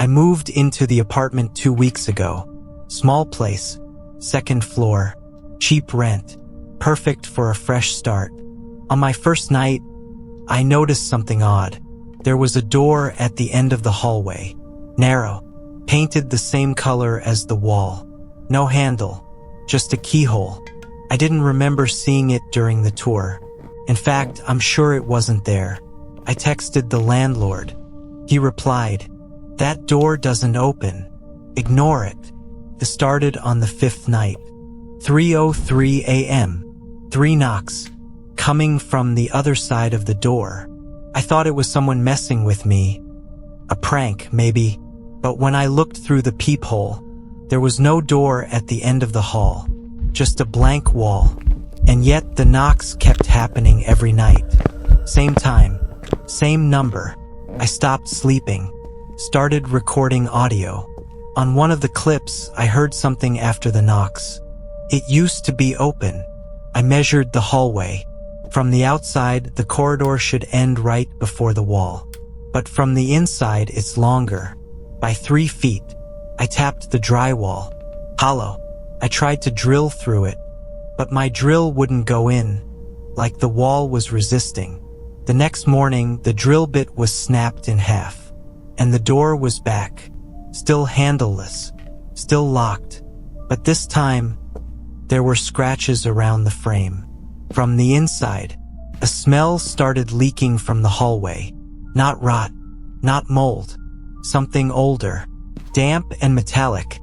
I moved into the apartment 2 weeks ago. Small place, second floor, cheap rent, perfect for a fresh start. On my first night, I noticed something odd. There was a door at the end of the hallway, narrow, painted the same color as the wall. No handle, just a keyhole. I didn't remember seeing it during the tour. In fact, I'm sure it wasn't there. I texted the landlord. He replied, "That door doesn't open. Ignore it." This started on the 5th night. 3:03 a.m. 3 knocks, coming from the other side of the door. I thought it was someone messing with me. A prank, maybe. But when I looked through the peephole, there was no door at the end of the hall. Just a blank wall. And yet the knocks kept happening every night. Same time, same number. I stopped sleeping, started recording audio. On one of the clips, I heard something after the knocks. It used to be open. I measured the hallway. From the outside, the corridor should end right before the wall. But from the inside, it's longer, by 3 feet. I tapped the drywall. Hollow. I tried to drill through it, but my drill wouldn't go in, like the wall was resisting. The next morning, the drill bit was snapped in half, and the door was back, still handleless, still locked. But this time, there were scratches around the frame. From the inside, a smell started leaking from the hallway. Not rot, not mold, something older, damp and metallic,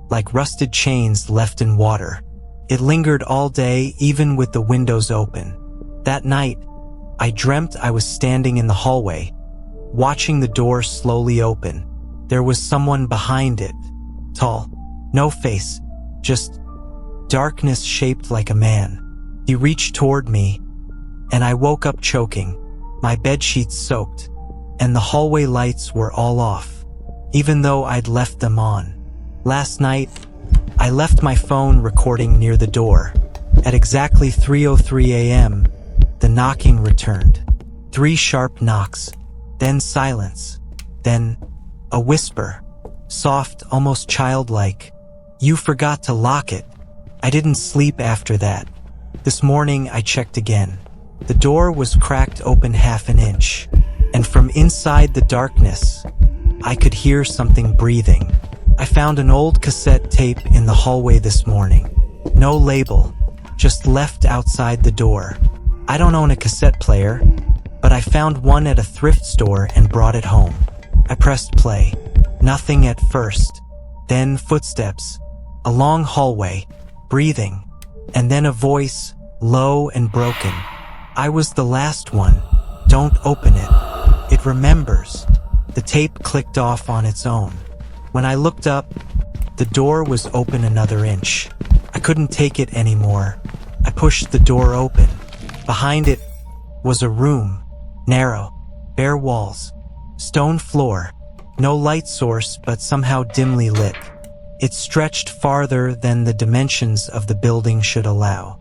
like rusted chains left in water. It lingered all day, even with the windows open. That night, I dreamt I was standing in the hallway, watching the door slowly open. There was someone behind it, tall, no face, just darkness shaped like a man. He reached toward me, and I woke up choking, my bedsheets soaked, and the hallway lights were all off, even though I'd left them on. Last night, I left my phone recording near the door. At exactly 3:03 a.m., the knocking returned. 3 sharp knocks, then silence, then a whisper, soft, almost childlike. "You forgot to lock it." I didn't sleep after that. This morning I checked again. The door was cracked open half an inch, and from inside the darkness, I could hear something breathing. I found an old cassette tape in the hallway this morning. No label, just left outside the door. I don't own a cassette player, but I found one at a thrift store and brought it home. I pressed play. Nothing at first. Then footsteps. A long hallway, breathing, and then a voice, low and broken. "I was the last one. Don't open it. It remembers." The tape clicked off on its own. When I looked up, the door was open another inch. I couldn't take it anymore. I pushed the door open. Behind it was a room, narrow, bare walls, stone floor, no light source but somehow dimly lit. It stretched farther than the dimensions of the building should allow,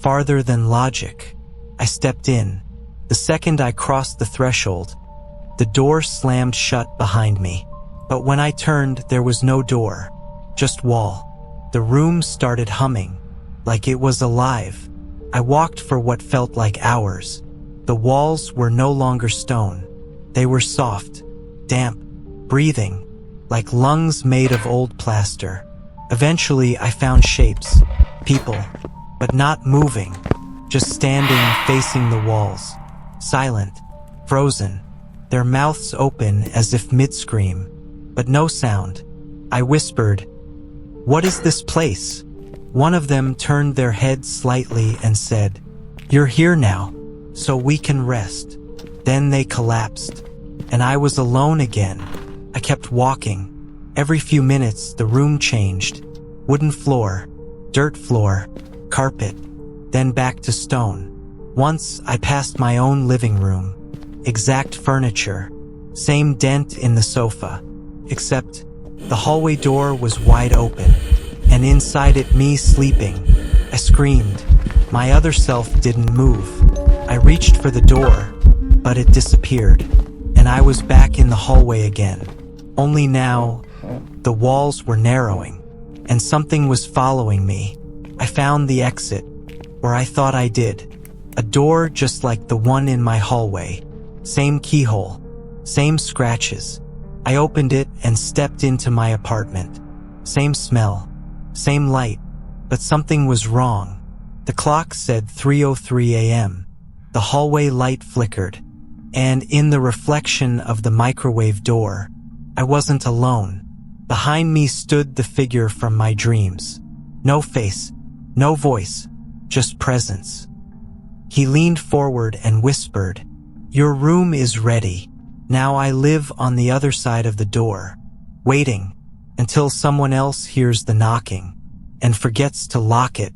farther than logic. I stepped in. The second I crossed the threshold, the door slammed shut behind me. But when I turned, there was no door, just wall. The room started humming, like it was alive. I walked for what felt like hours. The walls were no longer stone. They were soft, damp, breathing, like lungs made of old plaster. Eventually, I found shapes, people, but not moving, just standing facing the walls, silent, frozen, their mouths open as if mid-scream, but no sound. I whispered, "What is this place?" One of them turned their head slightly and said, "You're here now, so we can rest." Then they collapsed, and I was alone again. I kept walking. Every few minutes, the room changed. Wooden floor, dirt floor, carpet, then back to stone. Once, I passed my own living room. Exact furniture, same dent in the sofa, except the hallway door was wide open, and inside it me sleeping. I screamed. My other self didn't move. I reached for the door, but it disappeared, and I was back in the hallway again. Only now, the walls were narrowing, and something was following me. I found the exit, or I thought I did. A door just like the one in my hallway. Same keyhole, same scratches. I opened it and stepped into my apartment. Same smell, same light, but something was wrong. The clock said 3:03 a.m. The hallway light flickered, and in the reflection of the microwave door, I wasn't alone. Behind me stood the figure from my dreams. No face, no voice, just presence. He leaned forward and whispered, "Your room is ready." Now I live on the other side of the door, waiting until someone else hears the knocking and forgets to lock it.